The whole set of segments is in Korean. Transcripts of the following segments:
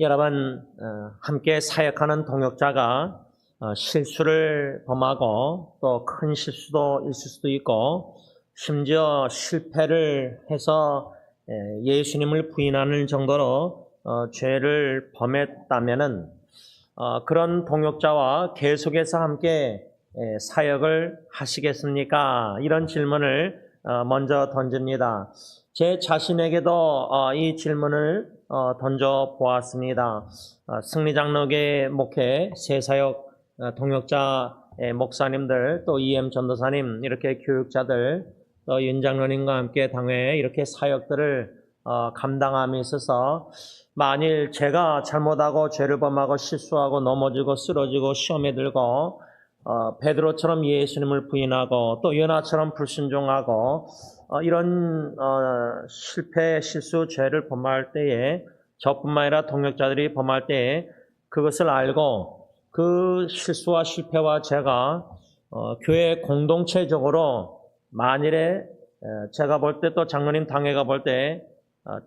여러분, 함께 사역하는 동역자가 실수를 범하고 또 큰 실수도 있을 수도 있고 심지어 실패를 해서 예수님을 부인하는 정도로 죄를 범했다면은 그런 동역자와 계속해서 함께 사역을 하시겠습니까? 이런 질문을 먼저 던집니다. 제 자신에게도 이 질문을 던져보았습니다. 승리장로교회 목회, 새사역 동역자 목사님들, 또 EM 전도사님, 이렇게 교육자들, 또 윤장로님과 함께 당회에 이렇게 사역들을 감당함에 있어서 만일 제가 잘못하고 죄를 범하고 실수하고 넘어지고 쓰러지고 시험에 들고 베드로처럼 예수님을 부인하고 또 요나처럼 불순종하고 이런 실패, 실수, 죄를 범할 때에 저뿐만 아니라 동역자들이 범할 때에 그것을 알고 그 실수와 실패와 죄가 교회 공동체적으로 만일에 제가 볼 때 또 장로님 당회가 볼 때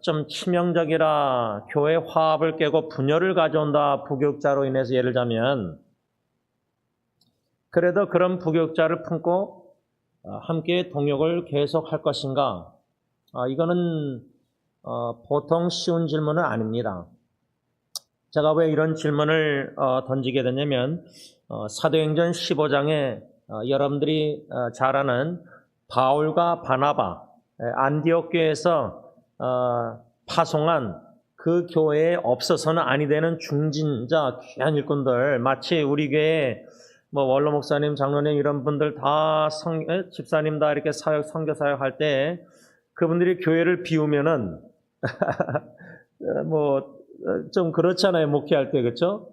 좀 치명적이라 교회 화합을 깨고 분열을 가져온다, 부교육자로 인해서 예를 들자면, 그래도 그런 부교육자를 품고 함께 동역을 계속할 것인가? 이거는 보통 쉬운 질문은 아닙니다. 제가 왜 이런 질문을 던지게 됐냐면 사도행전 15장에 여러분들이 잘 아는 바울과 바나바, 안디옥 교회에서 파송한 그 교회에 없어서는 아니 되는 중진자 귀한 일꾼들, 마치 우리 교회에 원로 목사님, 장로님 이런 분들 다 집사님 다 이렇게 선교 사역 할 때 그분들이 교회를 비우면은 좀 그렇잖아요, 목회할 때. 그렇죠?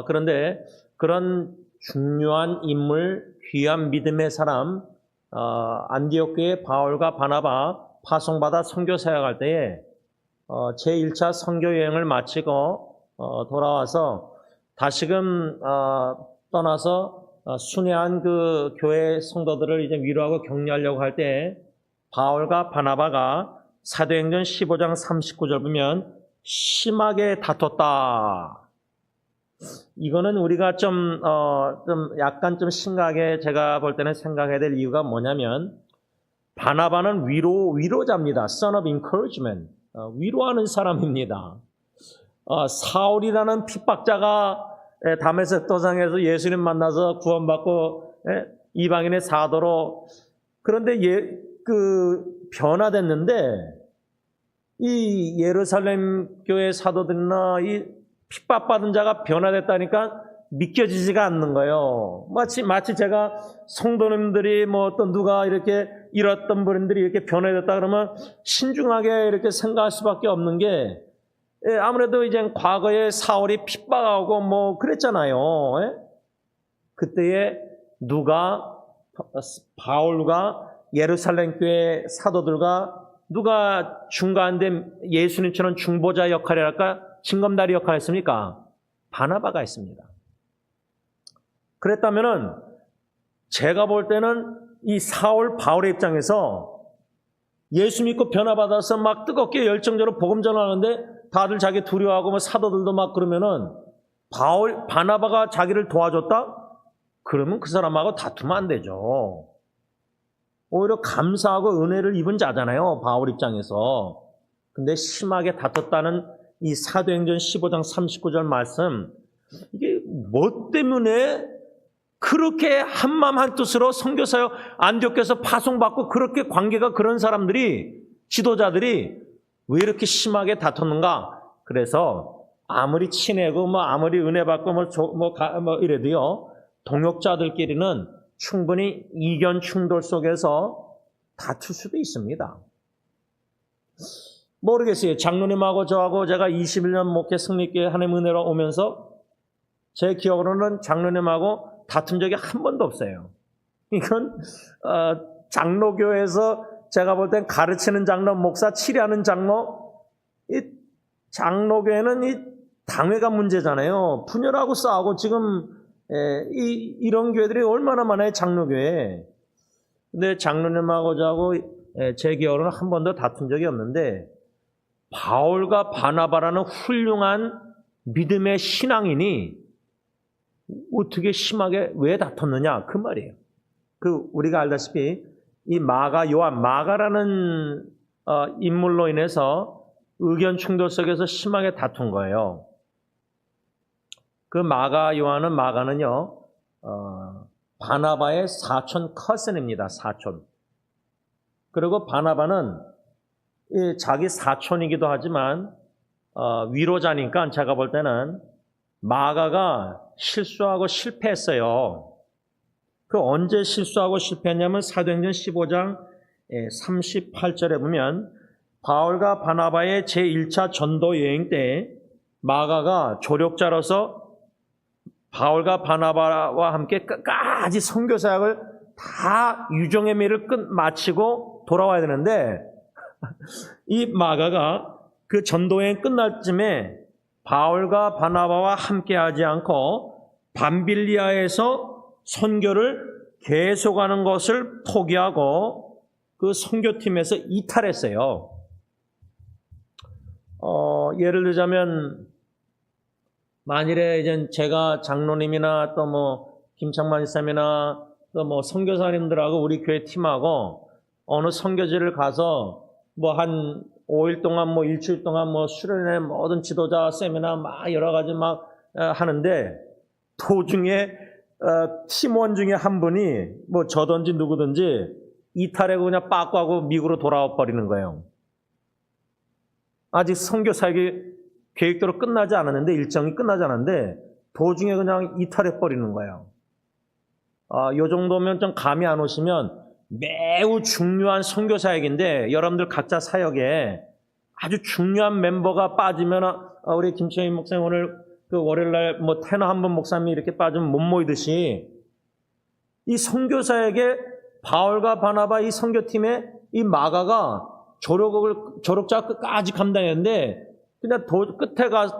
그런데 그런 중요한 인물, 귀한 믿음의 사람, 안디옥 교회 바울과 바나바 파송받아 선교 사역할 때에 제1차 선교 여행을 마치고 돌아와서 다시금 떠나서 순회한 그 교회 성도들을 이제 위로하고 격려하려고 할 때 바울과 바나바가 사도행전 15장 39절 보면 심하게 다퉜다. 이거는 우리가 좀 약간 좀 심각하게 제가 볼 때는 생각해야 될 이유가 뭐냐면 바나바는 위로자입니다. Son of encouragement. 위로하는 사람입니다. 사울이라는 핍박자가 다메섹 도상에서 예수님 만나서 구원받고 이방인의 사도로, 그런데 변화됐는데 이 예루살렘 교회 사도들이나 이 핍박받은 자가 변화됐다니까 믿겨지지가 않는 거예요. 마치 제가 성도님들이 또 누가 이렇게 잃었던 분들이 이렇게 변화됐다 그러면 신중하게 이렇게 생각할 수밖에 없는 게, 아무래도 이제 과거에 사울이 핍박하고 그랬잖아요. 그때에 바울과 예루살렘 교회 사도들과 누가 중간에 예수님처럼 중보자 역할이랄까, 징검다리 역할을 했습니까? 바나바가 했습니다. 그랬다면은 제가 볼 때는 이 사울, 바울의 입장에서 예수 믿고 변화받아서 막 뜨겁게 열정적으로 복음 전하는데 다들 자기 두려워하고 사도들도 막 그러면은 바나바가 자기를 도와줬다? 그러면 그 사람하고 다투면 안 되죠. 오히려 감사하고 은혜를 입은 자잖아요, 바울 입장에서. 근데 심하게 다퉜다는 이 사도행전 15장 39절 말씀, 이게 뭐 때문에 그렇게 한마음 한뜻으로 선교사역 안디옥에서 파송받고 그렇게 관계가 그런 사람들이, 지도자들이 왜 이렇게 심하게 다퉜는가? 그래서 아무리 친해고 아무리 은혜 받고 이래도요, 동역자들끼리는 충분히 이견 충돌 속에서 다툴 수도 있습니다. 모르겠어요. 장로님하고 저하고 제가 21년 목회 승리교회 하나님 은혜로 오면서 제 기억으로는 장로님하고 다툰 적이 한 번도 없어요. 이건 장로교회에서 제가 볼 땐 가르치는 장로, 목사, 치료하는 장로, 이 장로교회는 이 당회가 문제잖아요. 분열하고 싸우고 지금 이런 교회들이 얼마나 많아요, 장로교회. 근데 장로님하고 저하고 제 기억으로는 한 번도 다툰 적이 없는데, 바울과 바나바라는 훌륭한 믿음의 신앙인이 어떻게 심하게 왜 다퉜느냐 그 말이에요. 우리가 알다시피 이 마가라는 인물로 인해서 의견 충돌 속에서 심하게 다툰 거예요. 그 마가는요 바나바의 사촌 커슨입니다. 사촌. 그리고 바나바는 자기 사촌이기도 하지만 위로자니까 제가 볼 때는 마가가 실수하고 실패했어요. 언제 실수하고 실패했냐면 사도행전 15장 38절에 보면 바울과 바나바의 제1차 전도 여행 때 마가가 조력자로서 바울과 바나바와 함께 끝까지 선교 사역을 다 유종의 미를 마치고 돌아와야 되는데 이 마가가 그 전도여행 끝날 쯤에 바울과 바나바와 함께 하지 않고 밤빌리아에서 선교를 계속하는 것을 포기하고 그 선교팀에서 이탈했어요. 예를 들자면 만일에 이제 제가 장로님이나 또 뭐 김창만 집사님이나 또 뭐 선교사님들하고 우리 교회 팀하고 어느 선교지를 가서 뭐 한 5일 동안 뭐 일주일 동안 뭐 수련회 모든 지도자 세미나 막 여러 가지 막 하는데 도중에 팀원 중에 한 분이 뭐 저든지 누구든지 이탈하고 그냥 빠꾸하고 미국으로 돌아와 버리는 거예요. 아직 선교 사역이 계획대로 끝나지 않았는데 일정이 끝나지 않았는데 도중에 그냥 이탈해 버리는 거예요. 요 정도면 좀 감이 안 오시면 매우 중요한 선교 사역인데 여러분들 각자 사역에 아주 중요한 멤버가 빠지면 우리 김채인 목사님 오늘 그 월요일날 뭐 테너 한 분 목사님이 이렇게 빠지면 못 모이듯이 이 선교 사역에 바울과 바나바 이 선교팀에 이 마가가 조력자 끝까지 감당했는데 그냥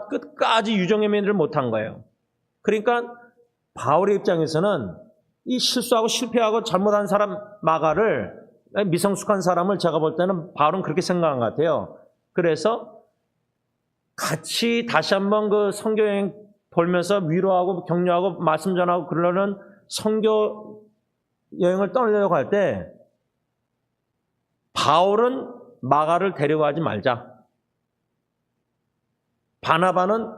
끝까지 유종의 미를 못한 거예요. 그러니까 바울의 입장에서는 이 실수하고 실패하고 잘못한 사람 마가를 미성숙한 사람을 제가 볼 때는 바울은 그렇게 생각한 것 같아요. 그래서 같이 다시 한번 그 선교여행 돌면서 위로하고 격려하고 말씀 전하고 그러려는 선교 여행을 떠나려고 할 때 바울은 마가를 데려가지 말자. 바나바는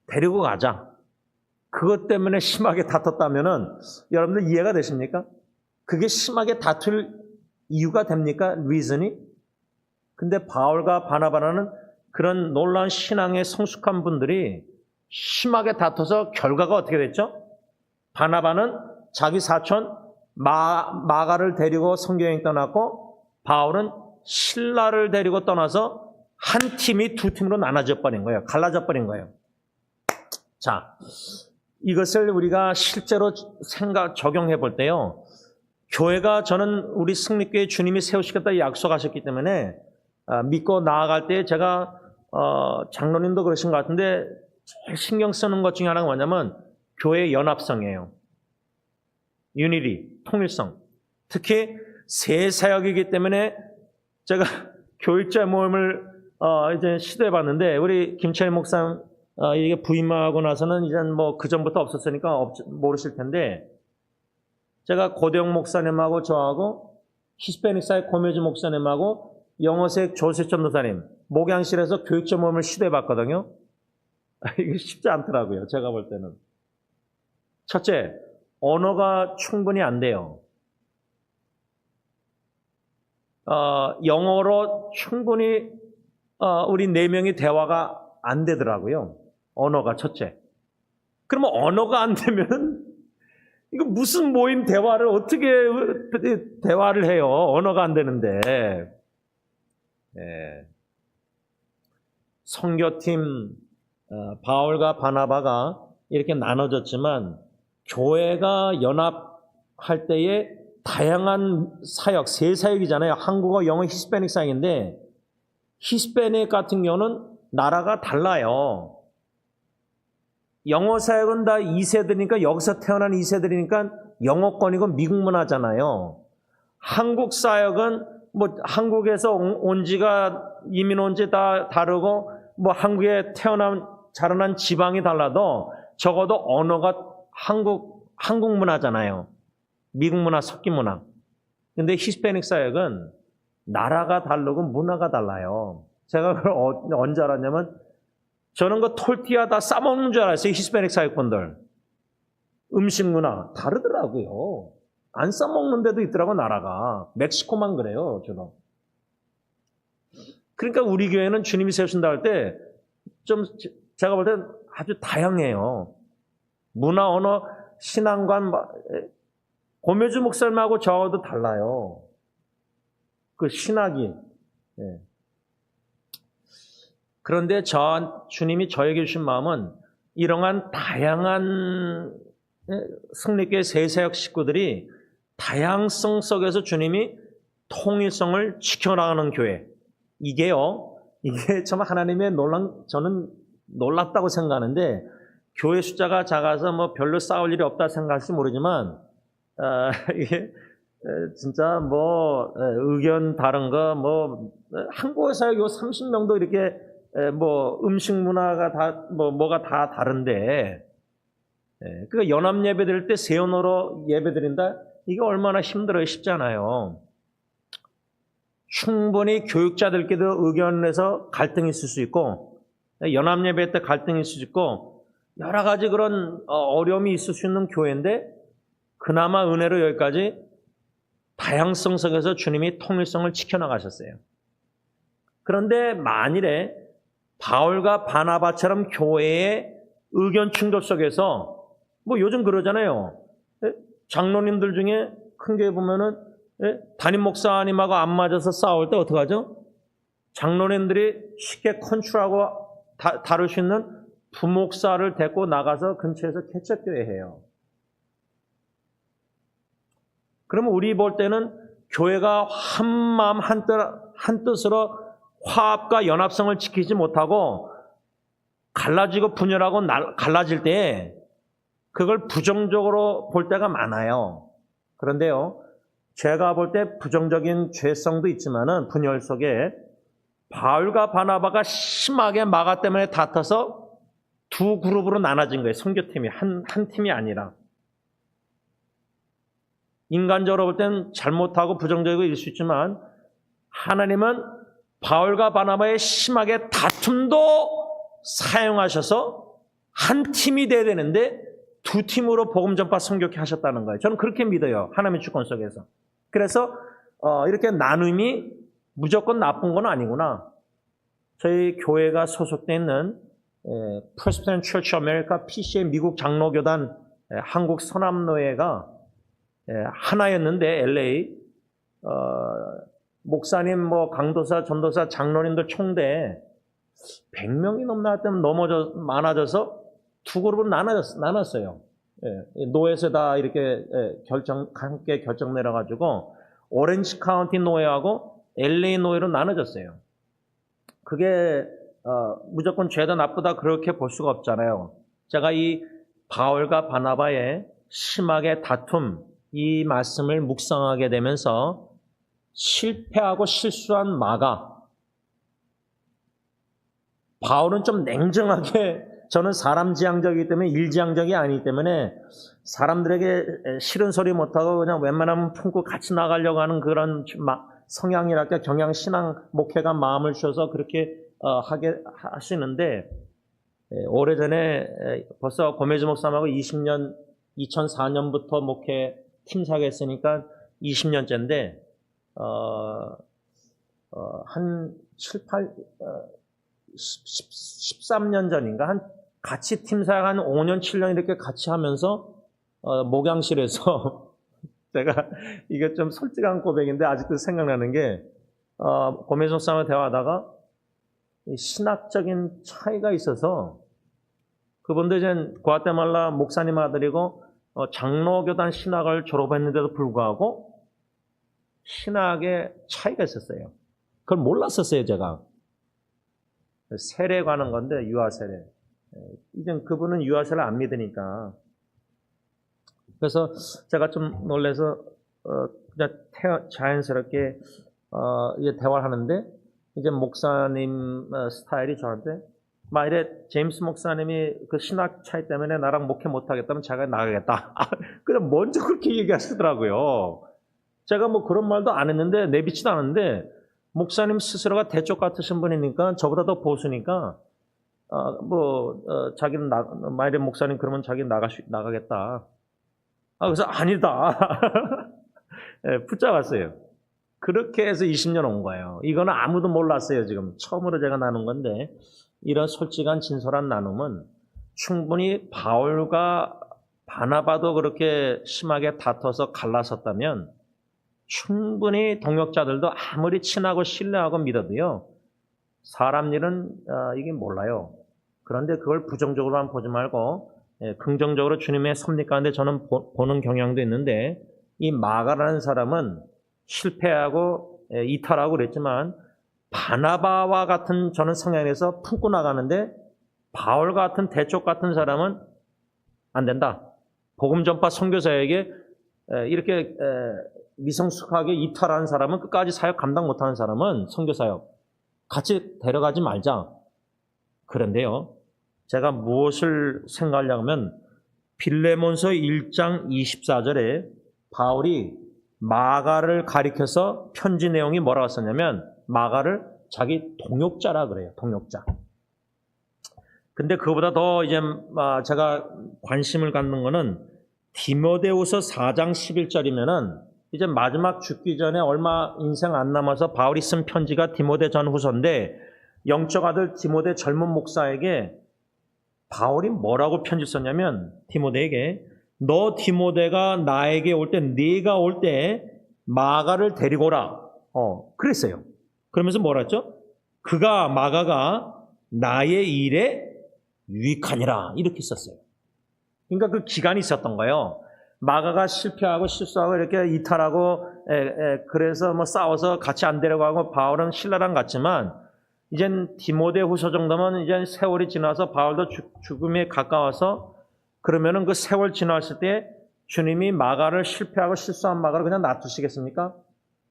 데리고 가자. 그것 때문에 심하게 다퉜다면은 여러분들 이해가 되십니까? 그게 심하게 다툴 이유가 됩니까? 리즌이? 근데 바울과 바나바라는 그런 놀라운 신앙에 성숙한 분들이 심하게 다퉈서 결과가 어떻게 됐죠? 바나바는 자기 사촌 마가를 데리고 선교여행 떠났고 바울은 실라를 데리고 떠나서 한 팀이 두 팀으로 나눠져 버린 거예요. 갈라져 버린 거예요. 자, 이것을 우리가 실제로 적용해 볼 때요. 교회가 저는 우리 승리교회 주님이 세우시겠다 약속하셨기 때문에 믿고 나아갈 때 제가 장로님도 그러신 것 같은데 제일 신경 쓰는 것 중에 하나가 뭐냐면 교회의 연합성이에요. 유니티, 통일성. 특히 새 사역이기 때문에 제가 교육자 모임을 이제 시도해 봤는데 우리 김철 목사님 이게 부임하고 나서는 이제 뭐 그 전부터 없었으니까 모르실 텐데 제가 고대영 목사님하고 저하고 히스패닉 사회 고메즈 목사님하고 영어색 조셉 전도사님 목양실에서 교육자 모임을 시도해 봤거든요. 이게 쉽지 않더라고요. 제가 볼 때는. 첫째, 언어가 충분히 안 돼요. 영어로 충분히 우리 네 명이 대화가 안 되더라고요. 언어가 첫째. 그러면 언어가 안 되면 이거 무슨 모임 대화를 어떻게 대화를 해요? 언어가 안 되는데. 네. 선교팀 바울과 바나바가 이렇게 나눠졌지만 교회가 연합할 때에 다양한 사역, 세 사역이잖아요. 한국어, 영어, 히스패닉 사역인데 히스패닉 같은 경우는 나라가 달라요. 영어 사역은 다 2세들이니까 여기서 태어난 2세들이니까 영어권이고 미국 문화잖아요. 한국 사역은 뭐 한국에서 온 지가 이민 온 지 다 다르고 뭐 한국에 자라난 지방이 달라도 적어도 언어가 한국 문화잖아요. 미국 문화, 섞인 문화. 근데 히스패닉 사역은 나라가 다르고 문화가 달라요. 제가 그걸 언제 알았냐면 저는 그 톨티아 다 싸먹는 줄 알았어요. 히스패닉 사역분들. 음식 문화 다르더라고요. 안 싸먹는 데도 있더라고 나라가. 멕시코만 그래요. 저는. 그러니까 우리 교회는 주님이 세우신다 할 때 좀 제가 볼 땐 아주 다양해요. 문화, 언어, 신앙관, 고매주 목사님하고 저하고도 달라요. 그 신학이. 예. 그런데 주님이 저에게 주신 마음은 이러한 다양한 승리교회 세사역 식구들이 다양성 속에서 주님이 통일성을 지켜나가는 교회. 이게 참 하나님의 저는 놀랍다고 생각하는데 교회 숫자가 작아서 뭐 별로 싸울 일이 없다 생각할지 모르지만 이게 진짜 뭐 의견 다른 거 뭐 한국에서 요 30명도 이렇게 뭐 음식 문화가 다 뭐가 다 다른데 그러니까 연합 예배 드릴 때 세연호로 예배 드린다 이게 얼마나 힘들어요. 쉽지 않아요. 충분히 교육자들끼리도 의견에서 갈등이 있을 수 있고 연합 예배 때 갈등이 있을 수 있고 여러 가지 그런 어려움이 있을 수 있는 교회인데 그나마 은혜로 여기까지 다양성 속에서 주님이 통일성을 지켜나가셨어요. 그런데 만일에 바울과 바나바처럼 교회의 의견 충돌 속에서 뭐 요즘 그러잖아요. 장로님들 중에 큰 교회 보면은 담임 목사님하고 안 맞아서 싸울 때 어떡하죠? 장로님들이 쉽게 컨트롤하고 다룰 수 있는 부목사를 데리고 나가서 근처에서 개척교회 해요. 그러면 우리 볼 때는 교회가 한 마음 한 뜻으로 화합과 연합성을 지키지 못하고 갈라지고 분열하고 갈라질 때 그걸 부정적으로 볼 때가 많아요. 그런데요, 제가 볼 때 부정적인 죄성도 있지만은 분열 속에 바울과 바나바가 심하게 마가 때문에 다퉈서 두 그룹으로 나눠진 거예요. 선교팀이 한 팀이 아니라. 인간적으로 볼 때는 잘못하고 부정적이고 일 수 있지만 하나님은 바울과 바나바의 심하게 다툼도 사용하셔서 한 팀이 돼야 되는데 두 팀으로 복음 전파 선교케 하셨다는 거예요. 저는 그렇게 믿어요. 하나님의 주권 속에서. 그래서 이렇게 나눔이 무조건 나쁜 건 아니구나. 저희 교회가 소속되어 있는 Presbyterian Church of America PCA 미국 장로교단 한국 서남노회가 하나였는데 LA 목사님 뭐 강도사 전도사 장로님들 총대 100명이 넘나 때문에 많아져서 두 그룹으로 나눴어요. 노회에서 다 이렇게 함께 결정 내려가지고 오렌지 카운티 노회하고 LA 노회로 나눠졌어요. 그게 무조건 죄다 나쁘다 그렇게 볼 수가 없잖아요. 제가 이 바울과 바나바의 심하게 다툼 이 말씀을 묵상하게 되면서 실패하고 실수한 마가 바울은 좀 냉정하게 저는 사람 지향적이기 때문에 일지향적이 아니기 때문에 사람들에게 싫은 소리 못하고 그냥 웬만하면 품고 같이 나가려고 하는 그런 성향이랄까 경향 신앙 목회가 마음을 주셔서 그렇게 하게 하시는데 오래전에 벌써 고매주 목사님하고 2004년부터 목회 팀사게 했으니까 20년째인데 한 13년 전인가 같이 팀사역 한 5년 7년 이렇게 같이 하면서 목양실에서 제가 이게 좀 솔직한 고백인데 아직도 생각나는 게 고매주 목사님과 대화하다가 신학적인 차이가 있어서 그분도 이제 과테말라 목사님 아들이고 장로교단 신학을 졸업했는데도 불구하고 신학에 차이가 있었어요. 그걸 몰랐었어요, 제가. 세례 관한 건데 유아세례. 이젠 그분은 유아세례를 안 믿으니까. 그래서 제가 좀 놀라서 그냥 자연스럽게 이제 대화를 하는데, 이제 목사님 스타일이 저한테, 막 이래, 제임스 목사님이 그 신학 차이 때문에 나랑 목회 못하겠다면 제가 나가겠다. 그냥 먼저 그렇게 얘기하시더라고요. 제가 뭐 그런 말도 안 했는데, 내비치도 않았는데, 목사님 스스로가 대쪽 같으신 분이니까, 저보다 더 보수니까, 자기는 만일에 목사님 그러면 자기는 나가겠다. 그래서 아니다. 예, 붙잡았어요. 그렇게 해서 20년 온 거예요. 이거는 아무도 몰랐어요, 지금. 처음으로 제가 나눈 건데, 이런 솔직한 진솔한 나눔은 충분히 바울과 바나바도 그렇게 심하게 다퉈서 갈라섰다면 충분히 동역자들도 아무리 친하고 신뢰하고 믿어도요, 사람 일은 이게 몰라요. 그런데 그걸 부정적으로만 보지 말고 긍정적으로 주님의 섭리 가운데 저는 보는 경향도 있는데, 이 마가라는 사람은 실패하고 이탈하고 그랬지만 바나바와 같은 저는 성향에서 품고 나가는데, 바울 같은 대쪽 같은 사람은 안 된다. 복음 전파 선교사에게 이렇게 미성숙하게 이탈하는 사람은, 끝까지 사역 감당 못하는 사람은 선교사역 같이 데려가지 말자. 그런데요, 제가 무엇을 생각하려면 빌레몬서 1장 24절에 바울이 마가를 가리켜서 편지 내용이 뭐라고 썼냐면, 마가를 자기 동역자라 그래요. 동역자. 근데 그거보다 더 이제 제가 관심을 갖는 거는 디모데후서 4장 11절이면은 이제 마지막 죽기 전에 얼마 인생 안 남아서 바울이 쓴 편지가 디모데 전후서인데, 영적 아들 디모데 젊은 목사에게 바울이 뭐라고 편지 썼냐면, 디모데에게 너 디모데가 나에게 올 때, 네가 올 때 마가를 데리고 오라. 그랬어요. 그러면서 뭐라 했죠? 마가가 나의 일에 유익하니라. 이렇게 썼어요. 그러니까 그 기간이 있었던 거예요. 마가가 실패하고 실수하고 이렇게 이탈하고 그래서 뭐 싸워서 같이 안 데려가고 바울은 신라랑 갔지만, 이젠 디모데후서 정도면 이제 세월이 지나서 바울도 죽음에 가까워서, 그러면은 그 세월 지났을 때 주님이 마가를 실패하고 실수한 마가를 그냥 놔두시겠습니까?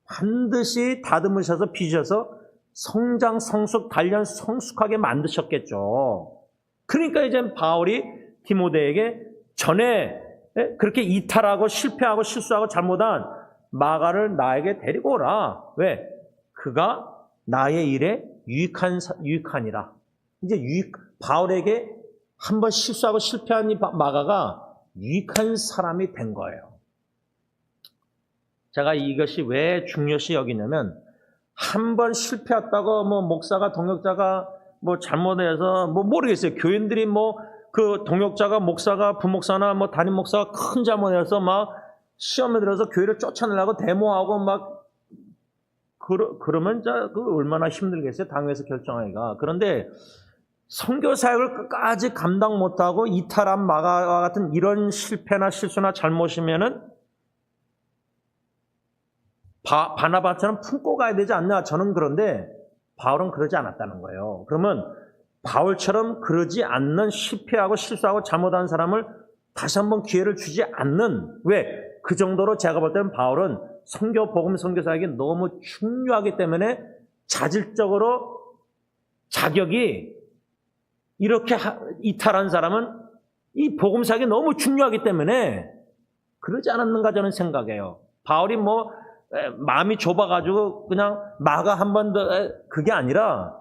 반드시 다듬으셔서 빚으셔서 성장, 성숙, 단련, 성숙하게 만드셨겠죠. 그러니까 이제 바울이 디모데에게 전에 그렇게 이탈하고 실패하고 실수하고 잘못한 마가를 나에게 데리고 오라. 왜? 그가 나의 일에 유익하니라. 이제 바울에게 한번 실수하고 실패한 이 마가가 유익한 사람이 된 거예요. 제가 이것이 왜 중요시 여기냐면, 한번 실패했다고 목사가, 동역자가 잘못해서 모르겠어요. 교인들이 그 동역자가, 목사가, 부목사나 담임 목사가 큰 잘못해서 시험에 들어서 교회를 쫓아내려고 데모하고 그러면 그 얼마나 힘들겠어요. 당에서 결정하기가. 그런데 선교 사역을 끝까지 감당 못하고 이탈한 마가와 같은 이런 실패나 실수나 잘못이면은 바나바처럼 품고 가야 되지 않나. 저는 그런데 바울은 그러지 않았다는 거예요. 그러면 바울처럼 그러지 않는, 실패하고 실수하고 잘못한 사람을 다시 한번 기회를 주지 않는, 왜? 그 정도로 제가 볼 때는 바울은 복음 선교사에게 너무 중요하기 때문에 자질적으로 자격이, 이렇게 이탈한 사람은 이 복음 사역이 너무 중요하기 때문에 그러지 않았는가 저는 생각해요. 바울이 마음이 좁아가지고 그냥 마가 한 번 더, 그게 아니라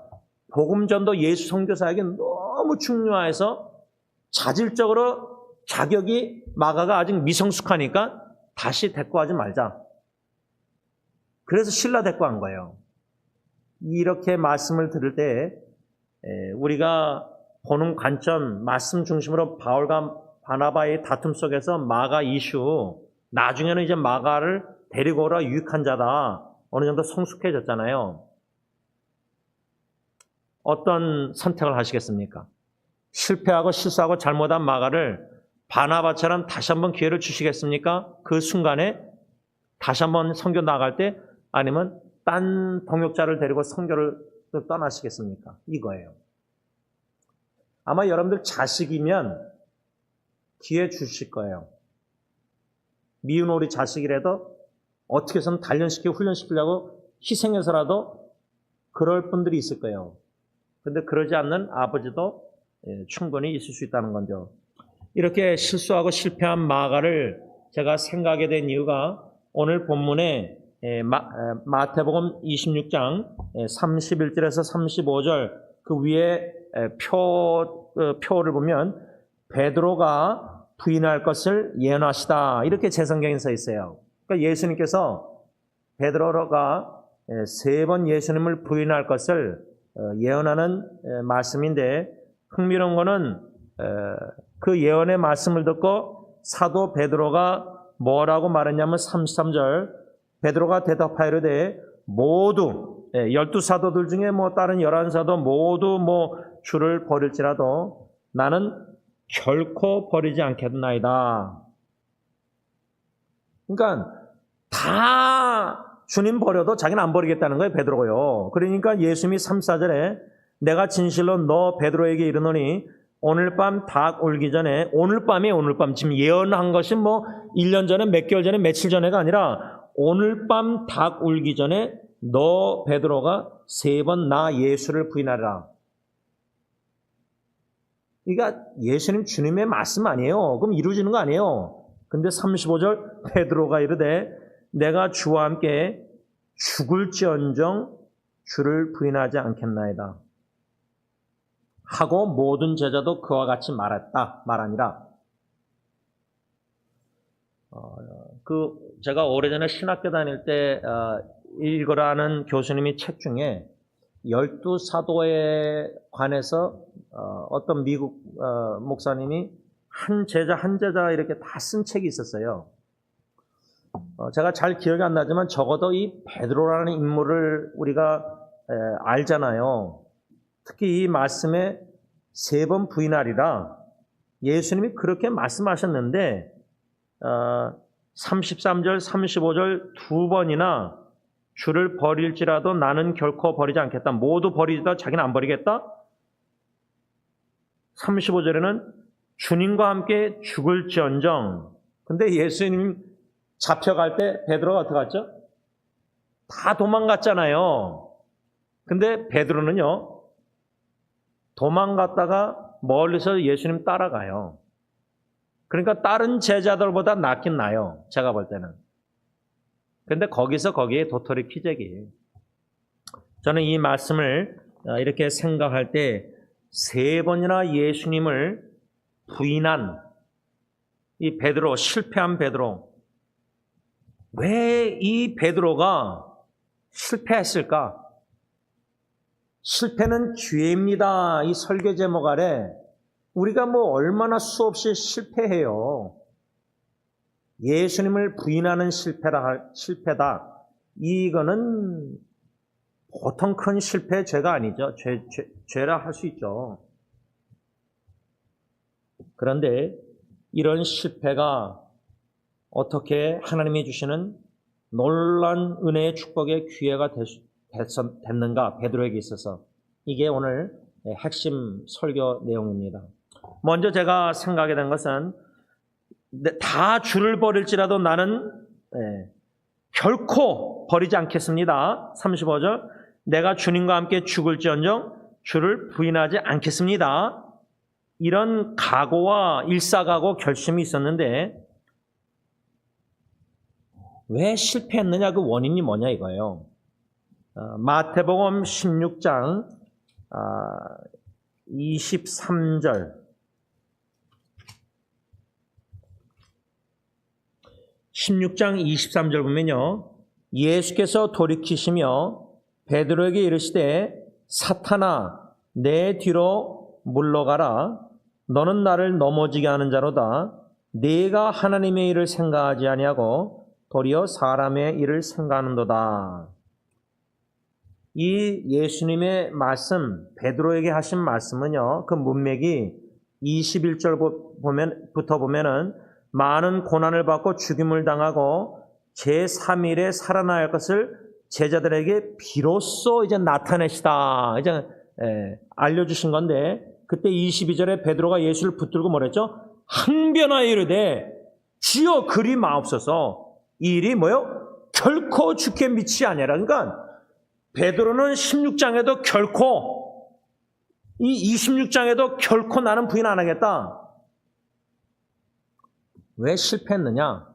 복음전도 예수 선교사에게 너무 중요해서 자질적으로 자격이, 마가가 아직 미성숙하니까 다시 데리고 하지 말자. 그래서 신라 데리고 한 거예요. 이렇게 말씀을 들을 때 우리가 보는 관점, 말씀 중심으로 바울과 바나바의 다툼 속에서 마가 이슈, 나중에는 이제 마가를 데리고 오라, 유익한 자다, 어느 정도 성숙해졌잖아요. 어떤 선택을 하시겠습니까? 실패하고 실수하고 잘못한 마가를 바나바처럼 다시 한번 기회를 주시겠습니까? 그 순간에 다시 한번 선교 나갈 때, 아니면 딴 동역자를 데리고 선교를 떠나시겠습니까? 이거예요. 아마 여러분들 자식이면 기회 주실 거예요. 미운 우리 자식이라도 어떻게 해서는 단련시키고 훈련시키려고 희생해서라도 그럴 분들이 있을 거예요. 근데 그러지 않는 아버지도 충분히 있을 수 있다는 거죠. 이렇게 실수하고 실패한 마가를 제가 생각하게 된 이유가 오늘 본문에 마태복음 26장 31절에서 35절 그 위에 표를 보면 베드로가 부인할 것을 예언하시다 이렇게 제 성경에 써 있어요. 그러니까 예수님께서 베드로가 3번 예수님을 부인할 것을 예언하는 말씀인데 흥미로운 거는 그 예언의 말씀을 듣고 사도 베드로가 뭐라고 말했냐면 33절 베드로가 대답하이르되 모두 12사도들 중에 다른 11사도 모두 주를 버릴지라도 나는 결코 버리지 않겠나이다. 그러니까 다 주님 버려도 자기는 안 버리겠다는 거예요, 베드로가요. 그러니까 예수님이 34절에 내가 진실로 너 베드로에게 이르노니 오늘 밤 닭 울기 전에 오늘 밤 지금 예언한 것이 1년 전에 몇 개월 전에 며칠 전에가 아니라 오늘 밤 닭 울기 전에 너 베드로가 3번 나 예수를 부인하리라. 그러니까 예수님 주님의 말씀 아니에요. 그럼 이루어지는 거 아니에요. 근데 35절 베드로가 이르되 내가 주와 함께 죽을지언정 주를 부인하지 않겠나이다. 하고 모든 제자도 그와 같이 말하니라. 제가 오래전에 신학교 다닐 때 읽으라는 교수님이 책 중에 12사도에 관해서 어떤 미국 목사님이 한 제자 이렇게 다 쓴 책이 있었어요. 제가 잘 기억이 안 나지만 적어도 이 베드로라는 인물을 우리가 알잖아요. 특히 이 말씀에 3번 부인하리라 예수님이 그렇게 말씀하셨는데 33절, 35절 2번이나 주를 버릴지라도 나는 결코 버리지 않겠다. 모두 버리다 자기는 안 버리겠다. 35절에는 주님과 함께 죽을지언정. 근데 예수님 잡혀갈 때 베드로가 어떻게 갔죠? 다 도망갔잖아요. 근데 베드로는요. 도망갔다가 멀리서 예수님 따라가요. 그러니까 다른 제자들보다 낫긴 나요. 제가 볼 때는. 근데 거기에 도토리 키재기예요. 저는 이 말씀을 이렇게 생각할 때 3번이나 예수님을 부인한 이 베드로, 실패한 베드로. 왜 이 베드로가 실패했을까? 실패는 기회입니다. 이 설교 제목 아래 우리가 얼마나 수없이 실패해요. 예수님을 부인하는 실패다. 이거는 보통 큰 실패의 죄가 아니죠. 죄라 할 수 있죠. 그런데 이런 실패가 어떻게 하나님이 주시는 놀라운 은혜의 축복의 기회가 됐는가 베드로에게 있어서 이게 오늘 핵심 설교 내용입니다. 먼저 제가 생각하게 된 것은 다 주를 버릴지라도 나는 결코 버리지 않겠습니다. 35절 내가 주님과 함께 죽을지언정 주를 부인하지 않겠습니다. 이런 각오와 일사각오 결심이 있었는데 왜 실패했느냐 그 원인이 뭐냐 이거예요. 마태복음 16장 23절 16장 23절 보면요. 예수께서 돌이키시며 베드로에게 이르시되 사탄아 내 뒤로 물러가라. 너는 나를 넘어지게 하는 자로다. 네가 하나님의 일을 생각하지 아니하고 도리어 사람의 일을 생각하는도다. 이 예수님의 말씀, 베드로에게 하신 말씀은요. 그 문맥이 21절부터 보면은 많은 고난을 받고 죽임을 당하고 제3일에 살아나야 할 것을 제자들에게 비로소 이제 나타내시다. 이제 알려주신 건데 그때 22절에 베드로가 예수를 붙들고 뭐랬죠? 항변하여 이르되 주여 그리 마옵소서. 이 일이 뭐요? 결코 주께 미치 아니라. 그러니까 베드로는 16장에도 결코, 이 26장에도 결코 나는 부인 안 하겠다. 왜 실패했느냐?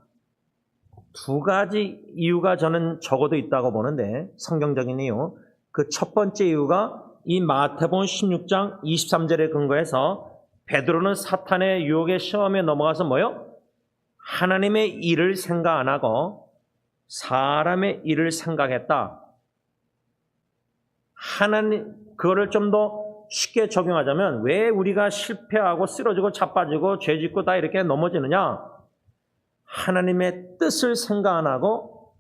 두 가지 이유가 저는 적어도 있다고 보는데, 성경적인 이유. 그 첫 번째 이유가 이 마태복음 16장 23절에 근거해서 베드로는 사탄의 유혹의 시험에 넘어가서 뭐요? 하나님의 일을 생각 안 하고 사람의 일을 생각했다. 하나님, 그거를 좀 더 쉽게 적용하자면 왜 우리가 실패하고 쓰러지고 자빠지고 죄짓고 다 이렇게 넘어지느냐? 하나님의 뜻을 생각 안 하고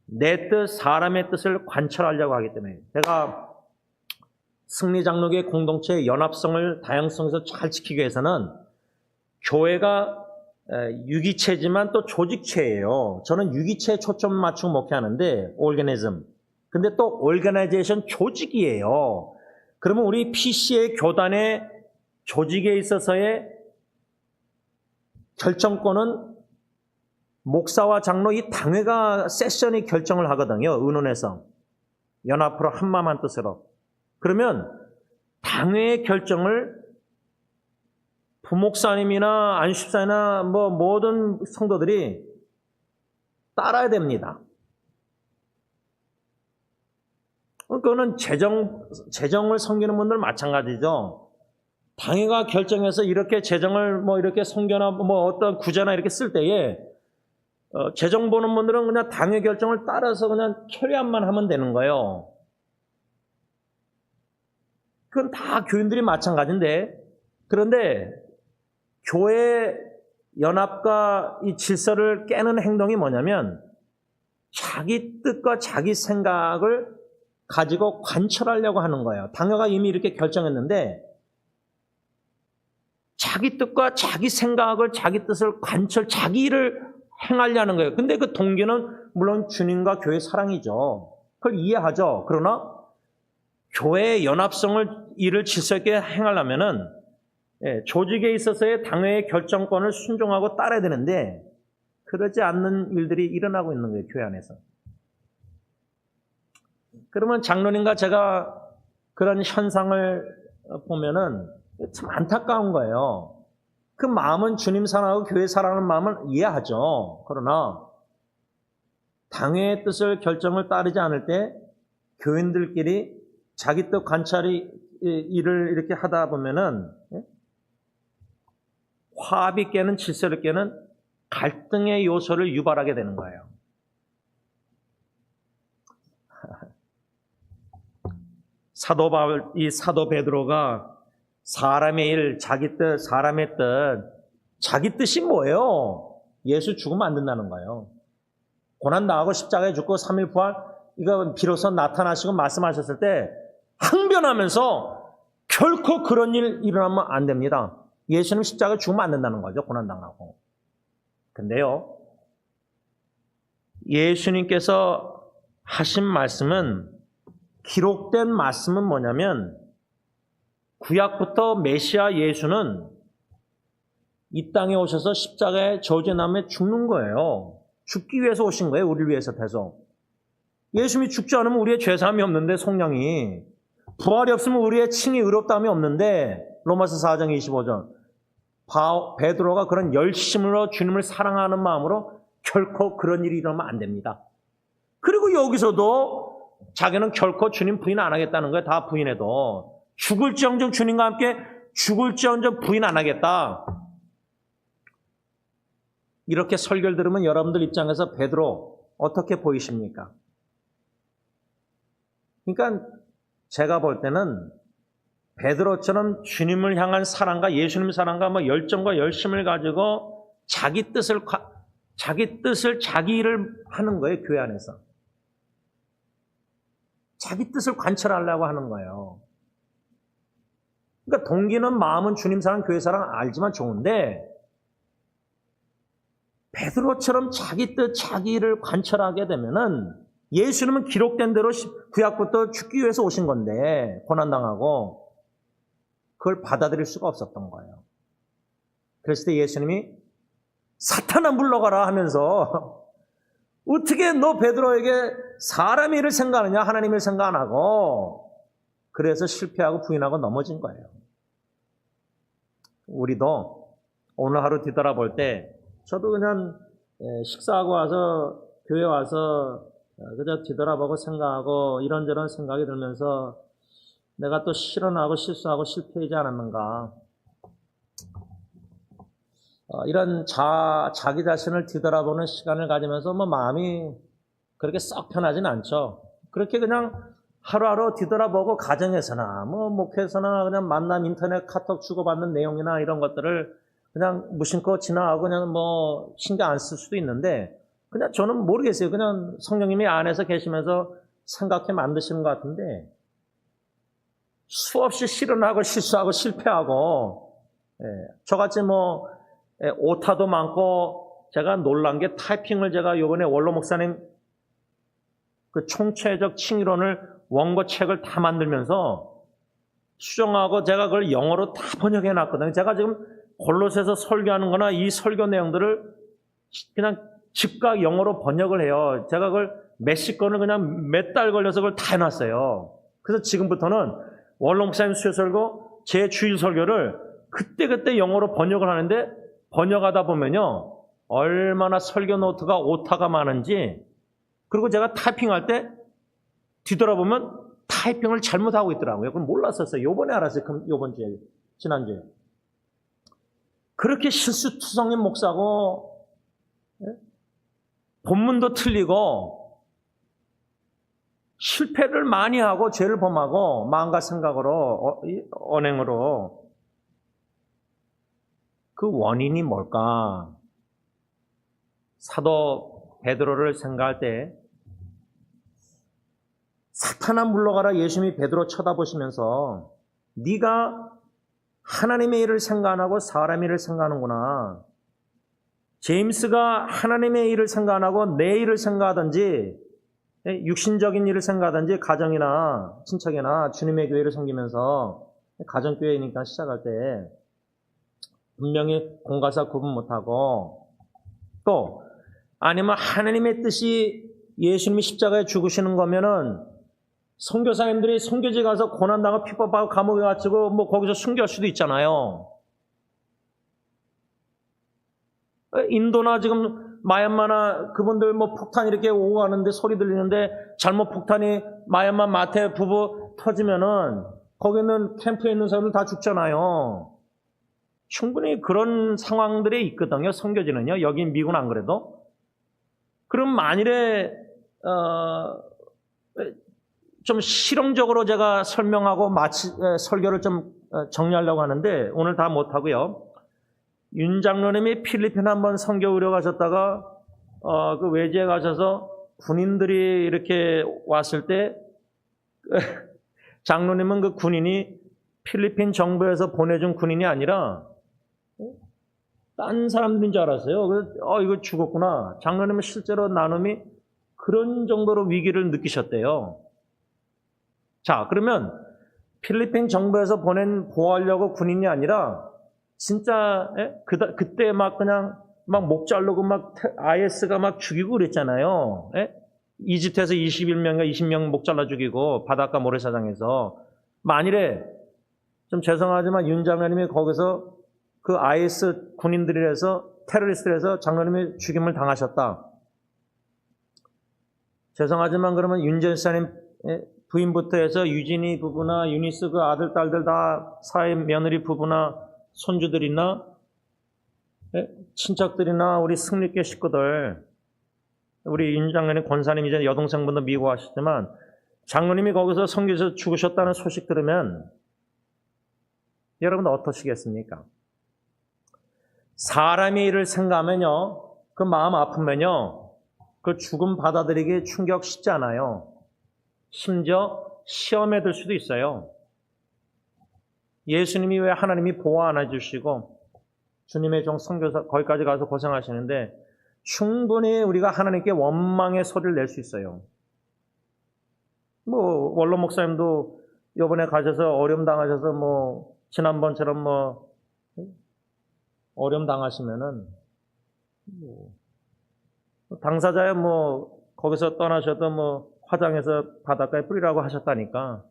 내 뜻, 사람의 뜻을 관철하려고 하기 때문에. 제가 승리장로교의 공동체의 연합성을 다양성에서 잘 지키기 위해서는 교회가 유기체지만 또 조직체예요. 저는 유기체에 초점 맞추고 목회하는데 organism. 근데 또 organization 조직이에요. 그러면 우리 PC의 교단의 조직에 있어서의 결정권은 목사와 장로 이 당회가 세션이 결정을 하거든요. 의논해서. 연합으로 한마음 한뜻으로. 그러면 당회의 결정을 부목사님이나 안식사나 뭐 모든 성도들이 따라야 됩니다. 그거는 재정을 섬기는 분들 마찬가지죠. 당회가 결정해서 이렇게 재정을 뭐 이렇게 성교나 뭐 어떤 구제나 이렇게 쓸 때에 재정 보는 분들은 그냥 당회 결정을 따라서 그냥 캐리함만 하면 되는 거예요. 그건 다 교인들이 마찬가지인데, 그런데 교회 연합과 이 질서를 깨는 행동이 뭐냐면 자기 뜻과 자기 생각을 가지고 관철하려고 하는 거예요. 당회가 이미 이렇게 결정했는데 자기 뜻과 자기 생각을, 자기 뜻을 관철, 자기 일을 행하려는 거예요. 근데 그 동기는 물론 주님과 교회 사랑이죠. 그걸 이해하죠. 그러나 교회의 연합성을, 일을 질서 있게 행하려면은 조직에 있어서의 당회의 결정권을 순종하고 따라야 되는데 그러지 않는 일들이 일어나고 있는 거예요. 교회 안에서. 그러면 장로님과 제가 그런 현상을 보면은 참 안타까운 거예요. 그 마음은 주님 사랑하고 교회 사랑하는 마음을 이해하죠. 그러나 당회의 뜻을 결정을 따르지 않을 때 교인들끼리 자기 뜻 관찰이 일을 이렇게 하다 보면은 화합이 깨는, 질서를 깨는 갈등의 요소를 유발하게 되는 거예요. 사도 베드로가 사람의 일, 자기 뜻, 사람의 뜻, 자기 뜻이 뭐예요? 예수 죽으면 안 된다는 거예요. 고난 당하고 십자가에 죽고 3일 부활, 이거 비로소 나타나시고 말씀하셨을 때 항변하면서 결코 그런 일 일어나면 안 됩니다. 예수님 십자가에 죽으면 안 된다는 거죠. 고난 당하고. 근데요, 예수님께서 하신 말씀은, 기록된 말씀은 뭐냐면 구약부터 메시아 예수는 이 땅에 오셔서 십자가에 저주남에 죽는 거예요. 죽기 위해서 오신 거예요. 우리를 위해서 계속. 예수님이 죽지 않으면 우리의 죄사함이 없는데, 속량이. 부활이 없으면 우리의 칭이 의롭다함이 없는데, 로마서 4장 25절. 베드로가 그런 열심으로 주님을 사랑하는 마음으로 결코 그런 일이 일어나면 안 됩니다. 그리고 여기서도 자기는 결코 주님 부인 안 하겠다는 거예요. 다 부인해도. 죽을지언정 주님과 함께 죽을지언정 부인 안 하겠다. 이렇게 설교를 들으면 여러분들 입장에서 베드로 어떻게 보이십니까? 그러니까 제가 볼 때는 베드로처럼 주님을 향한 사랑과 예수님 사랑과 뭐 열정과 열심을 가지고 자기 뜻을 자기 일을 하는 거예요. 교회 안에서. 자기 뜻을 관철하려고 하는 거예요. 그러니까 동기는, 마음은 주님 사랑, 교회 사랑 알지만 좋은데 베드로처럼 자기 뜻, 자기 일을 관철하게 되면은, 예수님은 기록된 대로 구약부터 죽기 위해서 오신 건데 고난당하고 그걸 받아들일 수가 없었던 거예요. 그랬을 때 예수님이 사탄아 물러가라 하면서 어떻게 너 베드로에게 사람의 일을 생각하느냐, 하나님의 생각 안 하고. 그래서 실패하고 부인하고 넘어진 거예요. 우리도 오늘 하루 뒤돌아볼 때 저도 그냥 식사하고 와서 교회 와서 그저 뒤돌아보고 생각하고 이런저런 생각이 들면서 내가 또 실언하고 실수하고 실패하지 않았는가. 이런 자기 자신을 뒤돌아보는 시간을 가지면서 뭐 마음이 그렇게 썩 편하진 않죠. 그렇게 그냥 하루하루 뒤돌아보고 가정에서나 뭐 목회에서나 그냥 만남 인터넷 카톡 주고받는 내용이나 이런 것들을 그냥 무심코 지나가고 그냥 뭐 신경 안 쓸 수도 있는데 그냥 저는 모르겠어요. 그냥 성령님이 안에서 계시면서 생각해 만드시는 것 같은데 수없이 실언하고 실수하고 실패하고 저같이 뭐 오타도 많고 제가 놀란 게 타이핑을 제가 요번에 원로 목사님 그 총체적 칭의론을 원고 책을 다 만들면서 수정하고 제가 그걸 영어로 다 번역해 놨거든요. 제가 지금 골로새서 설교하는 거나 이 설교 내용들을 그냥 즉각 영어로 번역을 해요. 제가 그걸 몇십 건을 그냥 몇 달 걸려서 그걸 다 해놨어요. 그래서 지금부터는 원로 목사님 수요설교, 제 주일 설교를 그때그때 영어로 번역을 하는데 번역하다 보면요. 얼마나 설교 노트가 오타가 많은지 그리고 제가 타이핑할 때 뒤돌아보면 타이핑을 잘못하고 있더라고요. 그건 몰랐었어요. 요번에 알았어요. 요번 주에, 지난주에. 그렇게 실수투성인 목사고 본문도 틀리고 실패를 많이 하고 죄를 범하고 마음과 생각으로 언행으로 그 원인이 뭘까? 사도 베드로를 생각할 때 사탄아 물러가라 예수님이 베드로 쳐다보시면서 네가 하나님의 일을 생각 안 하고 사람의 일을 생각하는구나. 제임스가 하나님의 일을 생각 안 하고 내 일을 생각하든지 육신적인 일을 생각하든지 가정이나 친척이나 주님의 교회를 섬기면서 가정교회니까 시작할 때 분명히 공과사 구분 못하고 또 아니면 하나님의 뜻이 예수님이 십자가에 죽으시는 거면은 선교사님들이 선교지 가서 고난당하고 핍박하고 감옥에 갇히고 뭐 거기서 순교할 수도 있잖아요. 인도나 지금 마얀마나 그분들 뭐 폭탄 이렇게 오고 가는데 소리 들리는데 잘못 폭탄이 마얀마 마테 부부 터지면은 거기는 캠프에 있는 사람들 다 죽잖아요. 충분히 그런 상황들이 있거든요. 선교지는요. 여긴 미국은 안 그래도. 그럼 만일에 좀 실용적으로 제가 설명하고 설교를 좀 정리하려고 하는데 오늘 다 못하고요. 윤 장로님이 필리핀 한번 선교 의료 가셨다가 그 외지에 가셔서 군인들이 이렇게 왔을 때 장로님은 그 군인이 필리핀 정부에서 보내준 군인이 아니라 딴 사람들인 줄 알았어요. 그래서 이거 죽었구나. 장로님은 실제로 나눔이 그런 정도로 위기를 느끼셨대요. 자, 그러면 필리핀 정부에서 보호하려고 군인이 아니라 진짜 그때 막 그냥 막 목 자르고 막 IS가 막 죽이고 그랬잖아요. 이집트에서 21명인가 20명 목 잘라 죽이고 바닷가 모래사장에서 만일에 좀 죄송하지만 윤 장로님이 거기서 그 IS 군인들이라서 테러리스트라서 장로님이 죽임을 당하셨다. 죄송하지만 그러면 윤 전사님 부인부터 해서 유진이 부부나 유니스 그 아들, 딸들 다 사회 며느리 부부나 손주들이나 친척들이나 우리 승리교회 식구들 우리 윤 장로님 권사님 이제 여동생분도 미국 하시지만 장로님이 거기서 선교에서 죽으셨다는 소식 들으면 여러분 어떠시겠습니까? 사람의 일을 생각하면요 그 마음 아프면요 그 죽음 받아들이기 충격 쉽지 않아요. 심지어 시험에 들 수도 있어요. 예수님이 왜 하나님이 보호 안 해주시고 주님의 종 선교사 거기까지 가서 고생하시는데 충분히 우리가 하나님께 원망의 소리를 낼 수 있어요. 뭐 원로 목사님도 이번에 가셔서 어려움 당하셔서 뭐 지난번처럼 뭐 어려움 당하시면은 당사자야 뭐 거기서 떠나셔도 뭐 화장해서 바닷가에 뿌리라고 하셨다니까.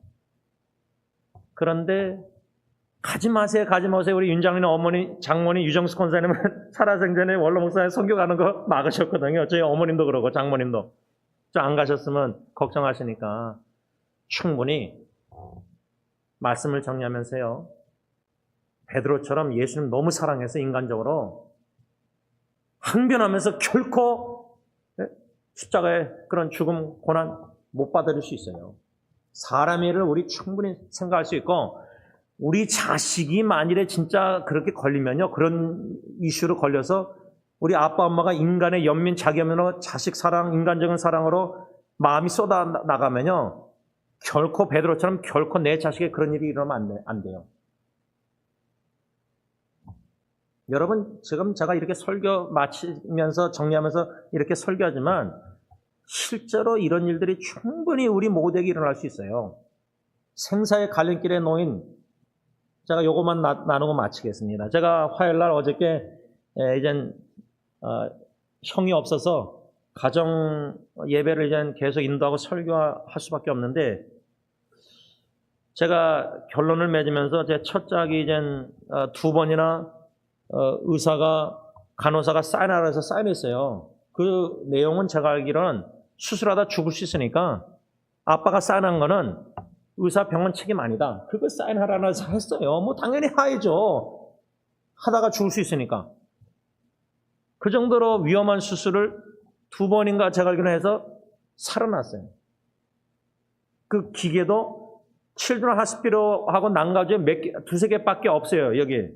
그런데 가지 마세요, 가지 마세요. 우리 윤장님 어머니, 장모님 유정수 권사님은 살아생전에 원로 목사에 선교 가는 거 막으셨거든요. 저희 어머님도 그러고 장모님도. 저 안 가셨으면 걱정하시니까 충분히 말씀을 정리하면서요. 베드로처럼 예수님 너무 사랑해서 인간적으로 항변하면서 결코 십자가의 그런 죽음, 고난 못 받을 수 있어요. 사람의 일을 우리 충분히 생각할 수 있고, 우리 자식이 만일에 진짜 그렇게 걸리면요, 그런 이슈로 걸려서 우리 아빠 엄마가 인간의 연민, 자기연민으로 자식 사랑, 인간적인 사랑으로 마음이 쏟아 나가면요, 결코 베드로처럼 결코 내 자식에 그런 일이 일어나면 안 돼요. 여러분, 지금 제가 이렇게 설교 마치면서 정리하면서 이렇게 설교하지만 실제로 이런 일들이 충분히 우리 모두에게 일어날 수 있어요. 생사의 갈림길에 놓인, 제가 요것만 나누고 마치겠습니다. 제가 화요일날 어저께 이젠 형이 없어서 가정 예배를 이제 계속 인도하고 설교할 수밖에 없는데, 제가 결론을 맺으면서 제 첫 짝이 이젠 2번이나 의사가, 간호사가 사인하라 해서 사인했어요. 그 내용은 제가 알기로는 수술하다 죽을 수 있으니까 아빠가 사인한 거는 의사 병원 책임 아니다. 그걸 사인하라고 해서 했어요. 뭐 당연히 하야죠. 하다가 죽을 수 있으니까. 그 정도로 위험한 수술을 2번인가 제가 알기로는 해서 살아났어요. 그 기계도 칠드런 하스피럴하고 난가주에 두세 개밖에 없어요, 여기.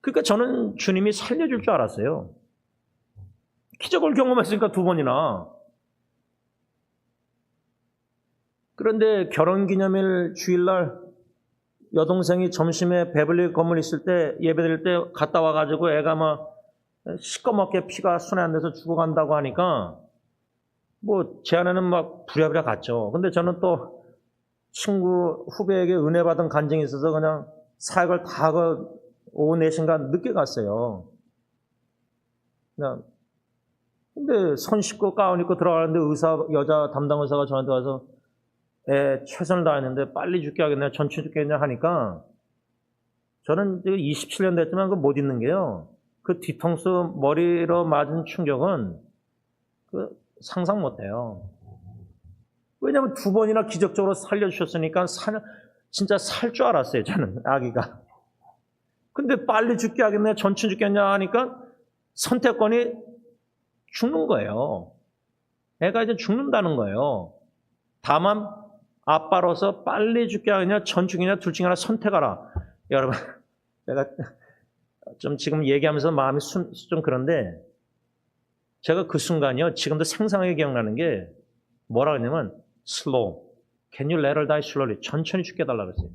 그러니까 저는 주님이 살려줄 줄 알았어요. 기적을 경험했으니까 2번이나. 그런데 결혼기념일 주일날 여동생이 점심에 베벌리 건물 있을 때 예배드릴 때 갔다 와가지고 애가 막 시꺼멓게 피가 순회 안 돼서 죽어간다고 하니까 뭐 제 안에는 막 부랴부랴 갔죠. 근데 저는 또 친구 후배에게 은혜 받은 간증이 있어서 그냥 사역을 다 하고 오후 4시간 늦게 갔어요. 그냥. 근데 손 씻고 가운 입고 들어가는데 여자 담당 의사가 저한테 와서 최선을 다했는데 빨리 죽게 하겠냐, 전치 죽겠냐 하니까 저는 27년 됐지만 그거 못 잊는 게요. 그 뒤통수 머리로 맞은 충격은 상상 못 해요. 왜냐하면 2번이나 기적적으로 살려주셨으니까 진짜 살 줄 알았어요, 저는, 아기가. 근데 빨리 죽게 하겠냐, 전치 죽겠냐 하니까 선택권이 죽는 거예요. 애가 이제 죽는다는 거예요. 다만 아빠로서 빨리 죽게 하느냐 전죽이냐 둘 중에 하나 선택하라. 여러분, 제가 좀 지금 얘기하면서 마음이 좀 그런데 제가 그 순간이요, 지금도 생생하게 기억나는 게 뭐라 그러냐면 slow. Can you let her die slowly? 천천히 죽게 해달라고 했어요.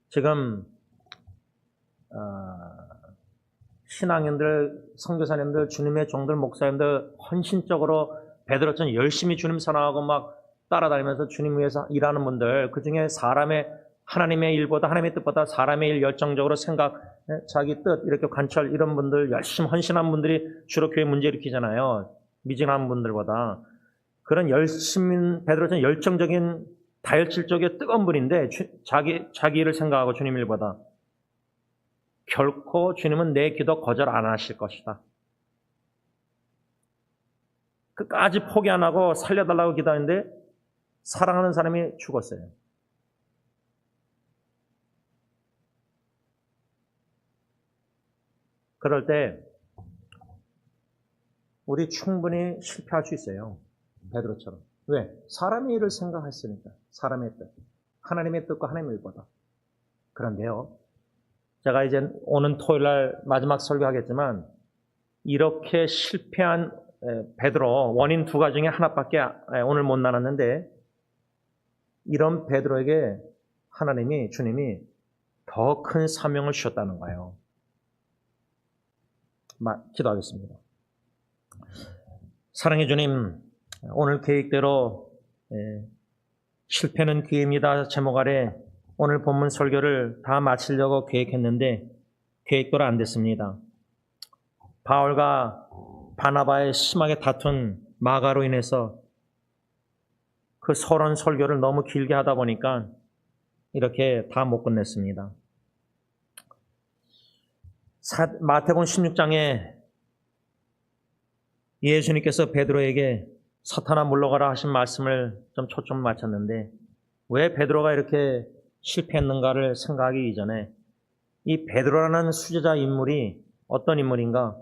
지금 신앙인들, 선교사님들, 주님의 종들, 목사님들 헌신적으로 베드로처럼 열심히 주님 사랑하고 막 따라다니면서 주님 위해서 일하는 분들, 그중에 하나님의 일보다, 하나님의 뜻보다 사람의 일 열정적으로 생각, 자기 뜻 이렇게 관철, 이런 분들, 열심히 헌신한 분들이 주로 교회 문제 일으키잖아요. 미진한 분들보다. 그런 베드로처럼 열정적인 다혈질적인 뜨거운 분인데 자기 일을 생각하고 주님 일보다 결코 주님은 내 기도 거절 안 하실 것이다. 끝까지 포기 안 하고 살려달라고 기도하는데 사랑하는 사람이 죽었어요. 그럴 때 우리 충분히 실패할 수 있어요. 베드로처럼. 왜? 사람의 일을 생각했으니까. 사람의 뜻. 하나님의 뜻과 하나님의 일보다. 그런데요, 제가 이제 오는 토요일날 마지막 설교하겠지만 이렇게 실패한 베드로, 원인 2가지 중에 하나밖에 오늘 못 나눴는데, 이런 베드로에게 주님이 더 큰 사명을 주셨다는 거예요. 기도하겠습니다. 사랑해 주님, 오늘 계획대로 실패는 기회입니다 제목 아래 오늘 본문 설교를 다 마치려고 계획했는데 계획대로 안 됐습니다. 바울과 바나바의 심하게 다툰 마가로 인해서 그 서론 설교를 너무 길게 하다 보니까 이렇게 다 못 끝냈습니다. 마태복음 16장에 예수님께서 베드로에게 사탄아 물러가라 하신 말씀을 좀 초점 맞췄는데 왜 베드로가 이렇게 실패했는가를 생각하기 이전에 이 베드로라는 수제자 인물이 어떤 인물인가?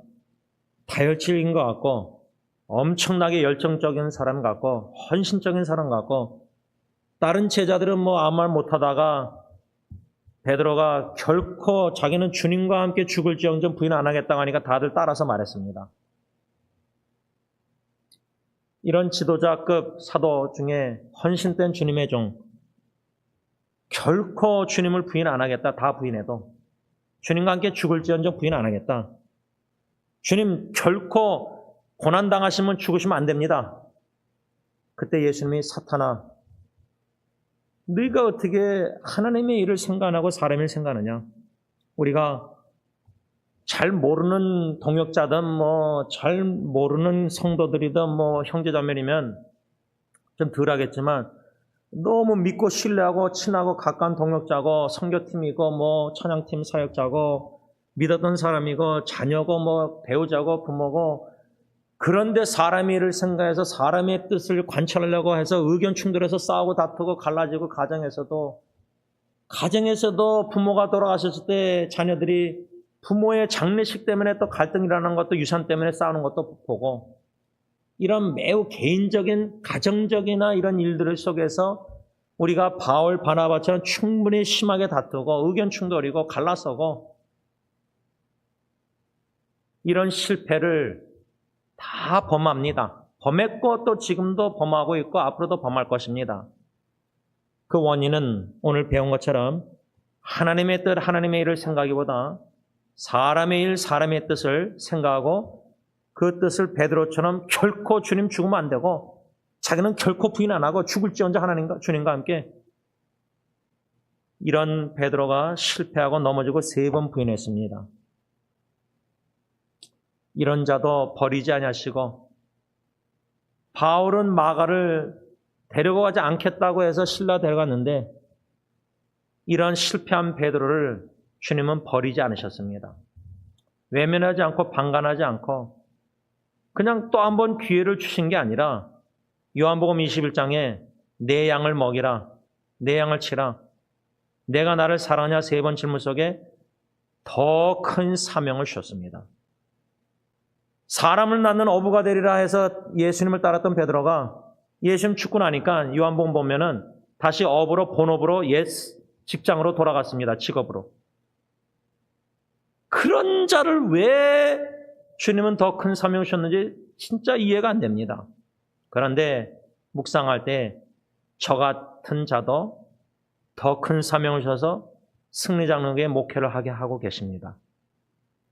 다혈질인 것 같고 엄청나게 열정적인 사람 같고 헌신적인 사람 같고 다른 제자들은 뭐 아무 말 못하다가 베드로가 결코 자기는 주님과 함께 죽을지언정 부인 안 하겠다고 하니까 다들 따라서 말했습니다. 이런 지도자급 사도 중에 헌신된 주님의 종, 결코 주님을 부인 안 하겠다. 다 부인해도 주님과 함께 죽을지언정 부인 안 하겠다. 주님 결코 고난당하시면 죽으시면 안 됩니다. 그때 예수님이 사탄아, 너희가 어떻게 하나님의 일을 생각하고 사람의 일을 생각하느냐? 우리가 잘 모르는 동역자든 잘 모르는 성도들이든 형제자매이면 좀 덜 하겠지만 너무 믿고 신뢰하고 친하고 가까운 동역자고 선교팀이고 찬양팀 사역자고 믿었던 사람이고 자녀고 배우자고 부모고 그런데 사람의 일을 생각해서 사람의 뜻을 관찰하려고 해서 의견 충돌해서 싸우고 다투고 갈라지고 가정에서도 부모가 돌아가셨을 때 자녀들이 부모의 장례식 때문에 또 갈등이 일어나는 것도 유산 때문에 싸우는 것도 보고 이런 매우 개인적인 가정적이나 이런 일들 속에서 우리가 바울 바나바처럼 충분히 심하게 다투고 의견 충돌이고 갈라서고 이런 실패를 다 범합니다. 범했고 또 지금도 범하고 있고 앞으로도 범할 것입니다. 그 원인은 오늘 배운 것처럼 하나님의 뜻, 하나님의 일을 생각하기보다 사람의 일, 사람의 뜻을 생각하고 그 뜻을 베드로처럼 결코 주님 죽으면 안 되고 자기는 결코 부인 안 하고 죽을지언정 하나님과 주님과 함께 이런 베드로가 실패하고 넘어지고 3번 부인했습니다. 이런 자도 버리지 아니하시고 바울은 마가를 데려가지 않겠다고 해서 실라 데려갔는데 이런 실패한 베드로를 주님은 버리지 않으셨습니다. 외면하지 않고 방관하지 않고 그냥 또 한 번 기회를 주신 게 아니라 요한복음 21장에 내 양을 먹이라, 내 양을 치라, 내가 나를 사랑하냐 3번 질문 속에 더 큰 사명을 주셨습니다. 사람을 낳는 어부가 되리라 해서 예수님을 따랐던 베드로가 예수님 죽고 나니까 요한복음 보면은 다시 어부로 본업으로 옛 직장으로 돌아갔습니다. 직업으로. 그런 자를 왜 주님은 더 큰 사명을 주셨는지 진짜 이해가 안 됩니다. 그런데 묵상할 때 저 같은 자도 더 큰 사명을 주셔서 승리장로교회 목회를 하게 하고 계십니다.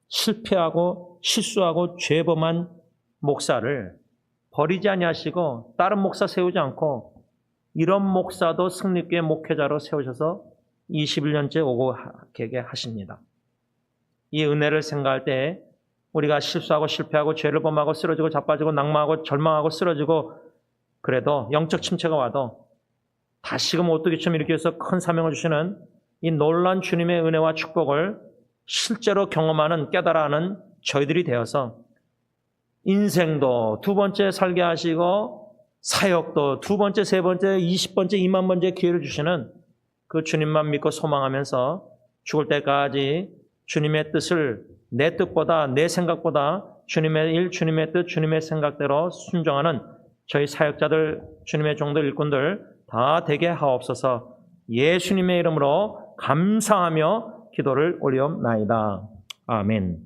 실패하고 실수하고 죄범한 목사를 버리지 아니하시고 다른 목사 세우지 않고 이런 목사도 승리교회 목회자로 세우셔서 21년째 오고 계게 하십니다. 이 은혜를 생각할 때 우리가 실수하고 실패하고 죄를 범하고 쓰러지고 자빠지고 낭망하고 절망하고 쓰러지고 그래도 영적 침체가 와도 다시금 오뚜기처럼 일으켜서 큰 사명을 주시는 이 놀라운 주님의 은혜와 축복을 실제로 경험하는 깨달아하는 저희들이 되어서 인생도 2번째 살게 하시고 사역도 2번째, 3번째, 20번째, 2만 번째 기회를 주시는 그 주님만 믿고 소망하면서 죽을 때까지 주님의 뜻을 내 뜻보다 내 생각보다 주님의 일, 주님의 뜻, 주님의 생각대로 순종하는 저희 사역자들, 주님의 종들, 일꾼들 다 되게 하옵소서. 예수님의 이름으로 감사하며 기도를 올리옵나이다. 아멘.